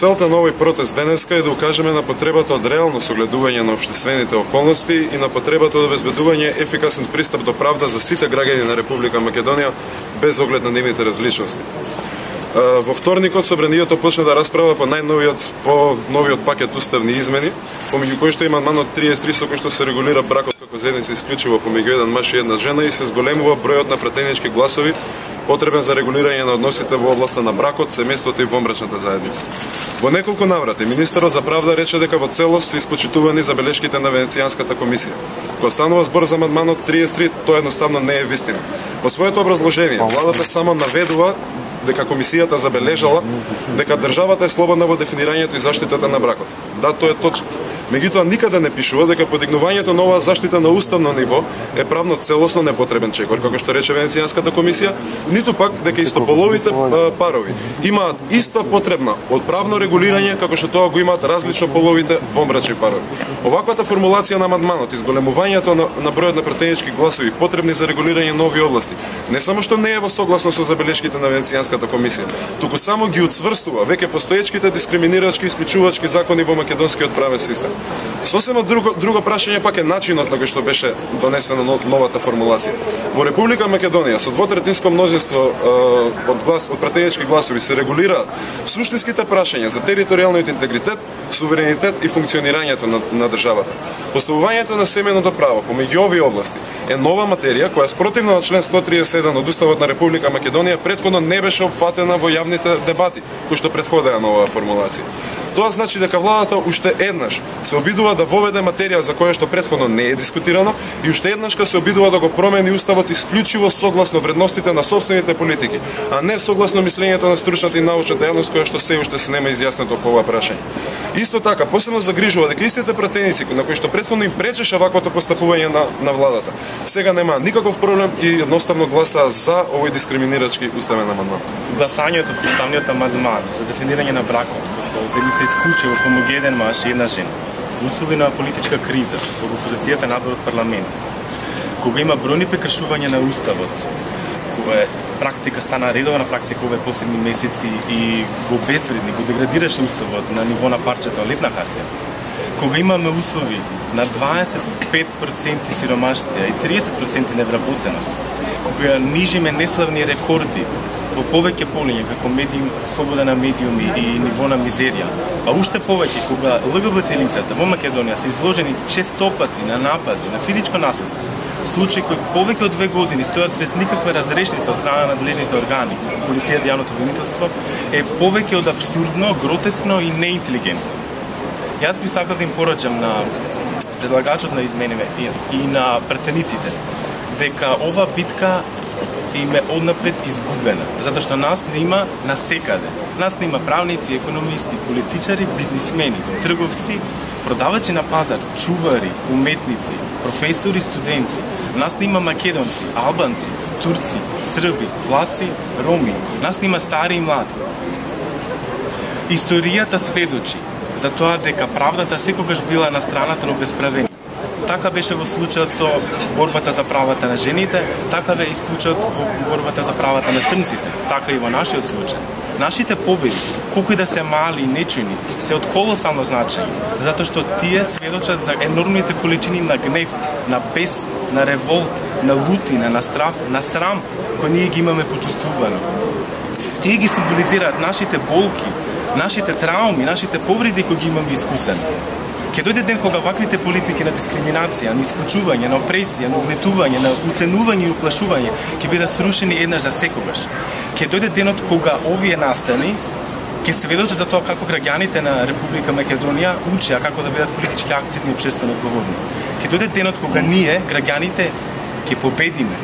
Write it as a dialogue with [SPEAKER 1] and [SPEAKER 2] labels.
[SPEAKER 1] Целта на овој протест денеска е да укажеме на потребата од реално согледување на општествените околности и на потребата од обезбедување ефикасен пристап до правда за сите граѓани на Република Македонија без оглед на нивните различности. Во вторникот собранието почна да расправа по новиот пакет уставни измени, помеѓу кои што има амандманот 33 со кој што се регулира бракот како заедница исклучиво помеѓу еден маж и една жена и се зголемува бројот на претенички гласови потребен за регулирање на односите во областа на бракот, семејството и вонбрачната заедница. Во неколку наврати министерот за правда рече дека во целост се испочитувани забелешките на Венецијанската комисија. Кога станува збор за амандманот 33, тоа едноставно не е вистина. Во своето образложение, владата само наведува дека комисијата забележала дека државата е слободна во дефинирањето и заштитата на бракот. Да, тоа е точно. Меѓутоа никаде не пишува дека подигнувањето на оваа заштита на уставно ниво е правно целосно непотребен чекор, како што рече Венецијанската комисија, ниту пак дека истополовите парови имаат иста потребна од правно регулирање како што тоа го имаат различно половите вонбрачни парови. Оваквата формулација на амандманот, изголемувањето на бројот на претенички гласови потребни за регулирање на овие области, не само што не е во согласно со забелешките на Венецијанската комисија, туку само ги уцврстува веќе постоечките дискриминирачки и исклучувачки закони во македонскиот правен систем. Сосема друго прашање пак е начинот на кој што беше донесена новата формулација. Во Република Македонија со двотретинско мнозинство од претенички гласови се регулираат суштинските прашања за територијалниот интегритет, суверенитет и функционирањето на државата. Поставувањето на семејното право помеѓу овие области е нова материја која спротивно на член 131 од Уставот на Република Македонија претходно не беше опфатена во јавните дебати кои што претходеа на оваа формулација. Тоа значи дека владата уште еднаш се обидува да воведе материја за која што претходно не е дискутирано и уште еднашка се обидува да го промени уставот исклучиво согласно вредностите на сопствените политики, а не согласно мислењето на стручната и научната јавност која што се уште се нема изјаснето по ова прашање. Исто така, посебно загрижува дека истите претеници на кои што претходно им пречеше ваквото постапување на владата, сега нема никаков проблем и едноставно гласаа за овој дискриминирачки уставен амандман.
[SPEAKER 2] Гласањето по уставниот амандман за дефинирање на бракот заедница исклучиво помеѓу еден маж и една жена, во услови на политичка криза, кога опозицијата надвор од парламентот, кога има бројни прекршувања на уставот, кога практика стана редовна практика овие последни месеци и го обезвреди, го деградираше уставот на ниво на парчето лепна хартија, кога имаме услови на 25% сиромаштија и 30% невработеност, кога нижиме неславни рекорди во повеќе полиња како медиум, слобода на медиуми и ниво на мизерија, а уште повеќе кога ЛГБТ лицата во Македонија се изложени честопати на напади, на физичко насилство, случаи кои повеќе од 2 години стојат без никаква разрешница од страна на надлежните органи, полицијата и јавното обвинителство, е повеќе од апсурдно, гротескно и неинтелигентно. Јас би сакал да им порачам на предлагачот на измениве и на претениците дека ова битка им е однапред изгубена, затоа што нас не има насекаде. Нас не има правници, економисти, политичари, бизнисмени, трговци, продавачи на пазар, чувари, уметници, професори, студенти. Нас не има македонци, албанци, турци, срби, власи, роми. Нас не има стари и млади. Историјата сведочи за тоа дека правдата секогаш била на страната на обесправени. Така беше во случајот со борбата за правата на жените, така бе и случајот во борбата за правата на црнците, така и во нашиот случај. Нашите победи, колку и да се мали и нечујни, се од колосално значање, затоа што тие сведочат за енормните количини на гнев, на бес, на револт, на лутина, на страх, на срам, кои ние ги имаме почувствувано. Тие ги символизираат нашите болки, нашите трауми, нашите повреди кои ги имаме искусени. Ке дојде ден кога ваквите политики на дискриминација, на исклучување, на опресија, на угнетување, на уценување и уплашување ќе бидат срушени еднаш за секогаш. Ке дојде денот кога овие настани ќе сведочат за тоа како граѓаните на Република Македонија учеа како да бидат политички активни и општествено одговорни. Ке дојде денот кога ние, граѓаните, ќе победиме.